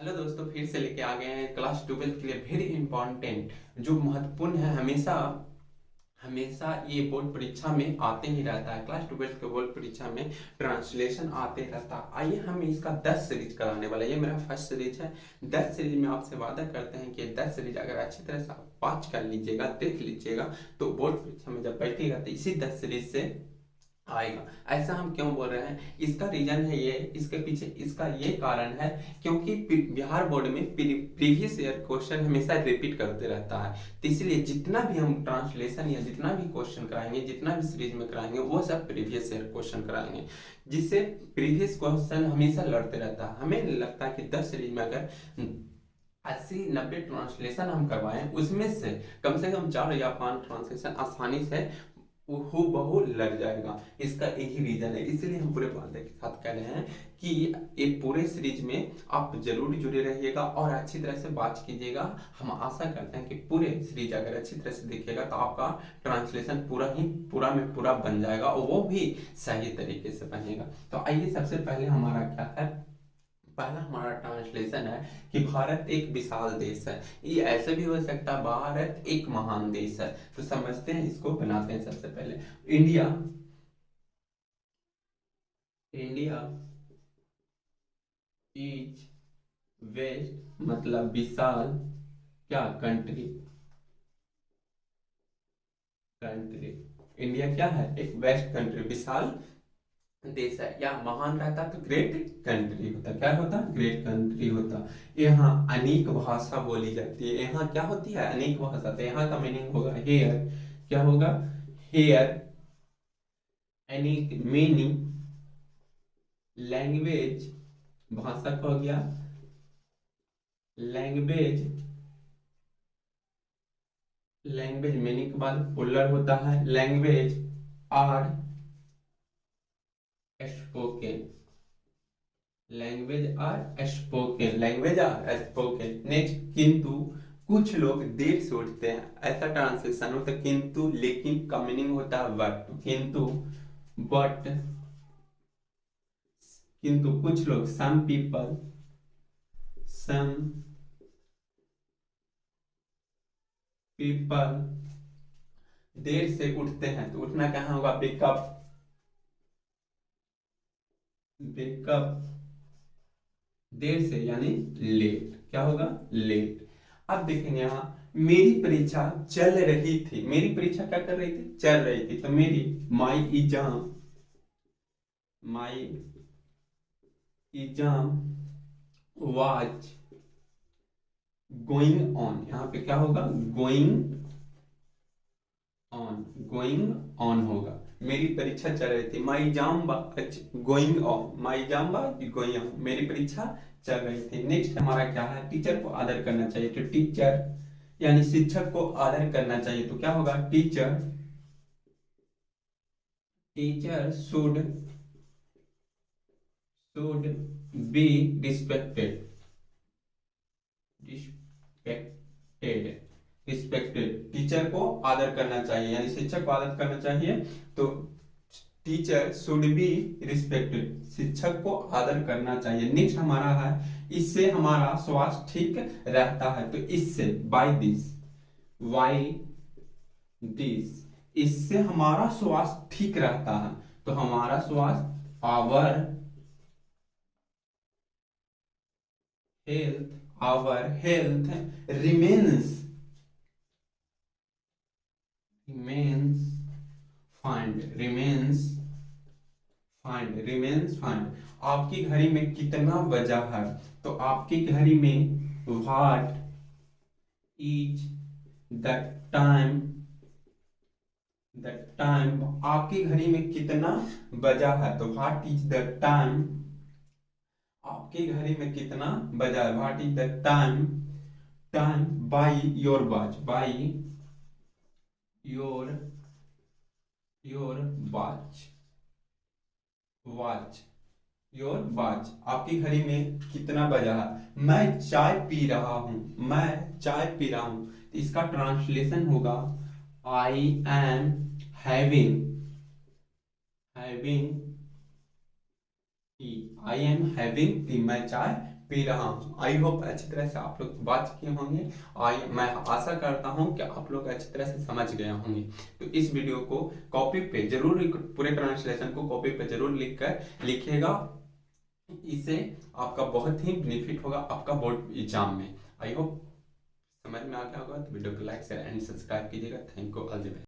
Hello दोस्तों, फिर से लेके आ गए हैं क्लास 12th के लिए वेरी इंपॉर्टेंट जो महत्वपूर्ण है। हमेशा हमेशा ये बोर्ड परीक्षा में आते ही रहता है। क्लास 12th के बोर्ड परीक्षा में ट्रांसलेशन आते रहता है। आइए हम इसका 10 सीरीज कराने वाला है। ये मेरा फर्स्ट सीरीज है। 10 सीरीज में आपसे वादा करते हैं कि 10 सीरीज अगर अच्छी तरह से आप पाँच कर लीजिएगा, देख लीजिएगा, तो बोर्ड परीक्षा में जब बैठेगा तो इसी 10 सीरीज से आएगा। ऐसा हम क्यों बोल रहे हैं, इसका रीजन है ये, इसके पीछे इसका ये कारण है क्योंकि बिहार बोर्ड में प्रीवियस ईयर क्वेश्चन हमेशा रिपीट करते रहता है। तो इसलिए जितना भी हम ट्रांसलेशन या जितना भी क्वेश्चन कराएंगे, जितना भी सीरीज में कराएंगे, वो सब प्रीवियस ईयर क्वेश्चन कराएंगे, जिससे प्रीवियस क्वेश्चन हमेशा लड़ते रहता है। हमें लगता है कि 10 सीरीज में अगर 80-90 ट्रांसलेशन हम करवाएं, उसमें से कम 4 या 5 ट्रांसलेशन आसानी से हू बहू लग जाएगा। इसका यही रीजन है, इसलिए हम पूरे वादे के साथ कह रहे हैं कि ये पूरे सीरीज में आप जरूर जुड़े रहिएगा और अच्छी तरह से बात कीजिएगा। हम आशा करते हैं कि पूरे सीरीज अगर अच्छी तरह से देखिएगा तो आपका ट्रांसलेशन पूरा में पूरा बन जाएगा और वो भी सही तरीके से बनेगा। तो आइए, सबसे पहले हमारा क्या है, पहला हमारा ट्रांसलेशन है कि भारत एक विशाल देश है। ये ऐसे भी हो सकता है भारत एक महान देश है। तो समझते हैं, इसको बनाते हैं। सबसे पहले इंडिया इंडिया इज वेस्ट, मतलब विशाल, क्या कंट्री, कंट्री। इंडिया क्या है, एक वेस्ट कंट्री, विशाल देश है। या महान रहता तो ग्रेट कंट्री होता, क्या होता, ग्रेट कंट्री होता। यहाँ अनेक भाषा बोली जाती है। यहाँ क्या होती है, अनेक भाषा। तो यहाँ का मीनिंग होगा हेयर, क्या होगा, हेयर अनेक, मेनी, लैंग्वेज, भाषा का हो गया लैंग्वेज, लैंग्वेज मीनिंग के बाद पुलर होता है, language are spoken, language are spoken. Next, किंतु कुछ लोग देर से उठते हैं। ऐसा ट्रांसलेशन होता है किंतु, लेकिन का मीनिंग होता है बट। किंतु, बट, किंतु कुछ लोग, सम पीपल देर से उठते हैं। तो उठना कहाँ होगा, बेकअप, बेकअप देर से यानी लेट, क्या होगा, लेट। अब देखेंगे यहाँ, मेरी परीक्षा चल रही थी। मेरी परीक्षा क्या कर रही थी, चल रही थी। तो मेरी, my exam was going on. यहाँ पे क्या होगा, गोइंग ऑन होगा। मेरी परीक्षा चल रही थी, my exam going on, my exam going on, मेरी परीक्षा चल रही थी। नेक्स्ट हमारा क्या है, टीचर को आदर करना चाहिए। तो टीचर यानी शिक्षक को आदर करना चाहिए। तो क्या होगा, teacher teacher should be respected, respected, respected. Teacher को आदर करना चाहिए यानी शिक्षक को आदर करना चाहिए। तो टीचर शुड बी रिस्पेक्टेड, शिक्षक को आदर करना चाहिए। नेक्स्ट हमारा है, इससे हमारा स्वास्थ्य ठीक रहता है। तो इससे, बाय दिस, इससे हमारा स्वास्थ्य ठीक रहता है। तो हमारा स्वास्थ्य, our health remains remains fine. आपकी घड़ी में कितना बजा है। तो आपकी घड़ी में व्हाट इज द टाइम, आपकी घड़ी में कितना बजा है। तो व्हाट इज द टाइम, आपकी घड़ी में कितना बजा है, what is the time, by your watch, your your watch watch your watch, आपकी घड़ी में कितना बजा है। मैं चाय पी रहा हूं, मैं चाय पी रहा हूं। तो इसका ट्रांसलेशन होगा, I am having having T, I am having T, मैं चाय पी रहा हूँ। आई होप अच्छी तरह से आप लोग बात किए होंगे। मैं आशा करता हूँ कि आप लोग अच्छी तरह से समझ गए होंगे। तो इस वीडियो को कॉपी पे जरूर, पूरे ट्रांसलेशन को कॉपी पे जरूर लिखिएगा। इससे आपका बहुत ही बेनिफिट होगा आपका बोर्ड एग्जाम में। आई होप समझ में आ गया होगा। तो वीडियो को लाइक शेयर एंड सब्सक्राइब कीजिएगा। Thank you all the best.